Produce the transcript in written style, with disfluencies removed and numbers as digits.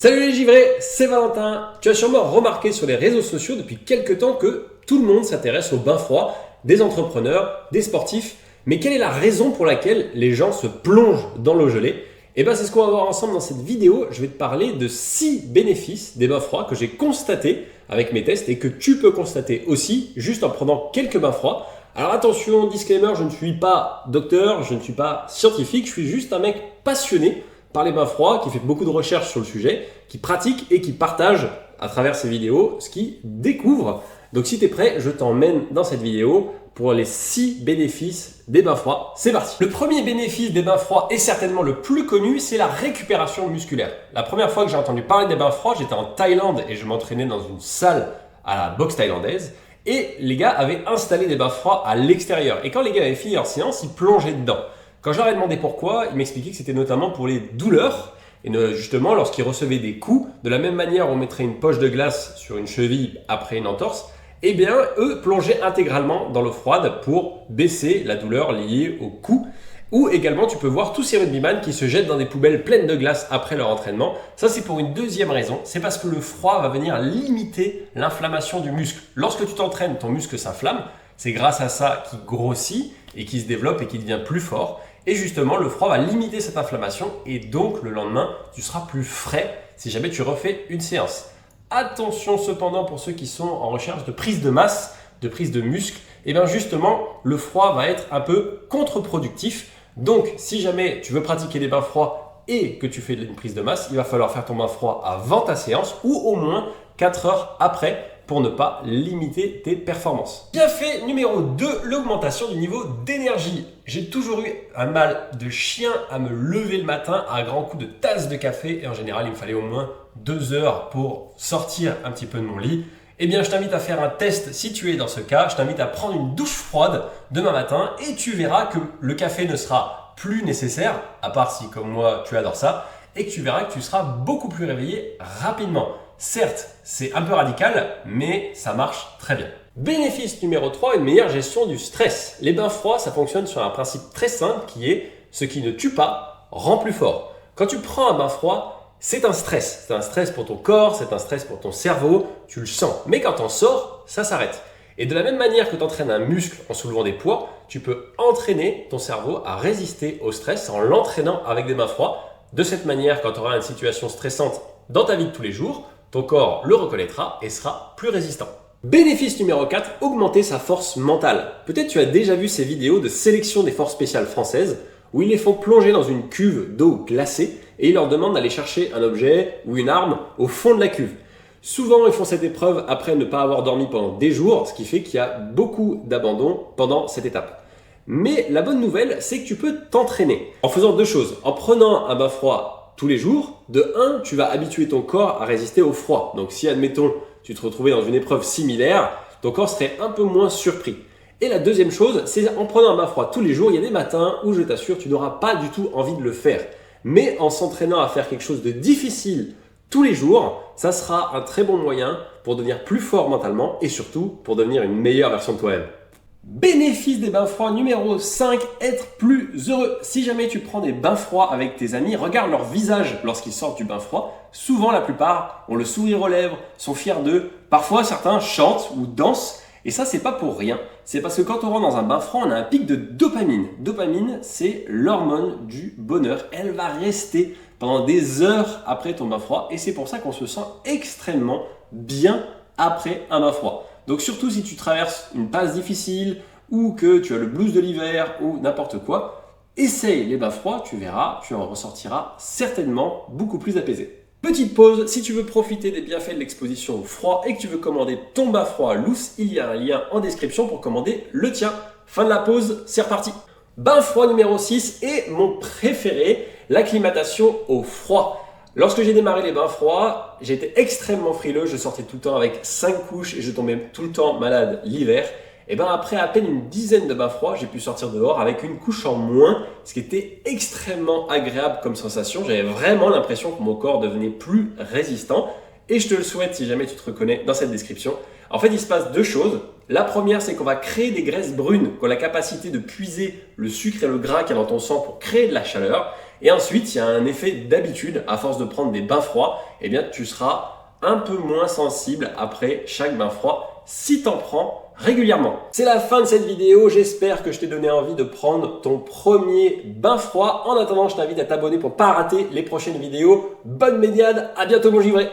Salut les givrés, c'est Valentin. Tu as sûrement remarqué sur les réseaux sociaux depuis quelques temps que tout le monde s'intéresse au bain froid, des entrepreneurs, des sportifs. Mais quelle est la raison pour laquelle les gens se plongent dans l'eau gelée? Et bien c'est ce qu'on va voir ensemble dans cette vidéo. Je vais te parler de 6 bénéfices des bains froids que j'ai constatés avec mes tests et que tu peux constater aussi juste en prenant quelques bains froids. Alors attention, disclaimer, je ne suis pas docteur, je ne suis pas scientifique, je suis juste un mec passionné par les bains froids, qui fait beaucoup de recherches sur le sujet, qui pratique et qui partage à travers ses vidéos ce qu'il découvre. Donc si tu es prêt, je t'emmène dans cette vidéo pour les 6 bénéfices des bains froids. C'est parti. Le premier bénéfice des bains froids est certainement le plus connu, c'est la récupération musculaire. La première fois que j'ai entendu parler des bains froids, j'étais en Thaïlande et je m'entraînais dans une salle à la boxe thaïlandaise. Et les gars avaient installé des bains froids à l'extérieur. Et quand les gars avaient fini leur séance, ils plongeaient dedans. Quand je leur ai demandé pourquoi, ils m'expliquaient que c'était notamment pour les douleurs. Et justement, lorsqu'ils recevaient des coups, de la même manière on mettrait une poche de glace sur une cheville après une entorse, eh bien, eux plongeaient intégralement dans l'eau froide pour baisser la douleur liée au coup. Ou également, tu peux voir tous ces rugbyman qui se jettent dans des poubelles pleines de glace après leur entraînement. Ça, c'est pour une deuxième raison. C'est parce que le froid va venir limiter l'inflammation du muscle. Lorsque tu t'entraînes, ton muscle s'inflamme. C'est grâce à ça qu'il grossit et qu'il se développe et qu'il devient plus fort. Et justement, le froid va limiter cette inflammation et donc le lendemain, tu seras plus frais si jamais tu refais une séance. Attention cependant pour ceux qui sont en recherche de prise de masse, de prise de muscle, et bien justement, le froid va être un peu contre-productif. Donc, si jamais tu veux pratiquer des bains froids et que tu fais une prise de masse, il va falloir faire ton bain froid avant ta séance ou au moins 4 heures après pour ne pas limiter tes performances. Bienfait numéro 2, l'augmentation du niveau d'énergie. J'ai toujours eu un mal de chien à me lever le matin à un grand coup de tasse de café et en général, il me fallait au moins 2 heures pour sortir un petit peu de mon lit. Eh bien, je t'invite à faire un test si tu es dans ce cas. Je t'invite à prendre une douche froide demain matin et tu verras que le café ne sera plus nécessaire, à part si comme moi tu adores ça, et que tu verras que tu seras beaucoup plus réveillé rapidement. Certes, c'est un peu radical, mais ça marche très bien. Bénéfice numéro 3, une meilleure gestion du stress. Les bains froids, ça fonctionne sur un principe très simple qui est ce qui ne tue pas rend plus fort. Quand tu prends un bain froid, c'est un stress. C'est un stress pour ton corps, c'est un stress pour ton cerveau, tu le sens. Mais quand t'en sors, ça s'arrête. Et de la même manière que tu entraînes un muscle en soulevant des poids, tu peux entraîner ton cerveau à résister au stress en l'entraînant avec des bains froids. De cette manière, quand tu auras une situation stressante dans ta vie de tous les jours, ton corps le reconnaîtra et sera plus résistant. Bénéfice numéro 4, augmenter sa force mentale. Peut-être tu as déjà vu ces vidéos de sélection des forces spéciales françaises où ils les font plonger dans une cuve d'eau glacée et ils leur demandent d'aller chercher un objet ou une arme au fond de la cuve. Souvent, ils font cette épreuve après ne pas avoir dormi pendant des jours, ce qui fait qu'il y a beaucoup d'abandon pendant cette étape. Mais la bonne nouvelle, c'est que tu peux t'entraîner en faisant 2 choses. En prenant un bain froid tous les jours, de 1, tu vas habituer ton corps à résister au froid. Donc si, admettons, tu te retrouvais dans une épreuve similaire, ton corps serait un peu moins surpris. Et la deuxième chose, c'est en prenant un bain froid tous les jours, il y a des matins où je t'assure, tu n'auras pas du tout envie de le faire. Mais en s'entraînant à faire quelque chose de difficile tous les jours, ça sera un très bon moyen pour devenir plus fort mentalement et surtout pour devenir une meilleure version de toi-même. Bénéfice des bains froids numéro 5, être plus heureux. Si jamais tu prends des bains froids avec tes amis, regarde leur visage lorsqu'ils sortent du bain froid. Souvent, la plupart ont le sourire aux lèvres, sont fiers d'eux. Parfois, certains chantent ou dansent. Et ça, c'est pas pour rien. C'est parce que quand on rentre dans un bain froid, on a un pic de dopamine. Dopamine, c'est l'hormone du bonheur. Elle va rester pendant des heures après ton bain froid. Et c'est pour ça qu'on se sent extrêmement bien après un bain froid. Donc surtout si tu traverses une passe difficile ou que tu as le blues de l'hiver ou n'importe quoi, essaye les bains froids, tu verras, tu en ressortiras certainement beaucoup plus apaisé. Petite pause, si tu veux profiter des bienfaits de l'exposition au froid et que tu veux commander ton bain froid loose, il y a un lien en description pour commander le tien. Fin de la pause, c'est reparti. Bain froid numéro 6 et mon préféré, l'acclimatation au froid. Lorsque j'ai démarré les bains froids, j'étais extrêmement frileux, je sortais tout le temps avec 5 couches et je tombais tout le temps malade l'hiver. Et bien après à peine une dizaine de bains froids, j'ai pu sortir dehors avec une couche en moins, ce qui était extrêmement agréable comme sensation. J'avais vraiment l'impression que mon corps devenait plus résistant et je te le souhaite si jamais tu te reconnais dans cette description. En fait, il se passe 2 choses. La première, c'est qu'on va créer des graisses brunes qui ont la capacité de puiser le sucre et le gras qu'il y a dans ton sang pour créer de la chaleur. Et ensuite, il y a un effet d'habitude. À force de prendre des bains froids, eh bien, tu seras un peu moins sensible après chaque bain froid si tu en prends régulièrement. C'est la fin de cette vidéo. J'espère que je t'ai donné envie de prendre ton premier bain froid. En attendant, je t'invite à t'abonner pour ne pas rater les prochaines vidéos. Bonne médiane, à bientôt mon givré.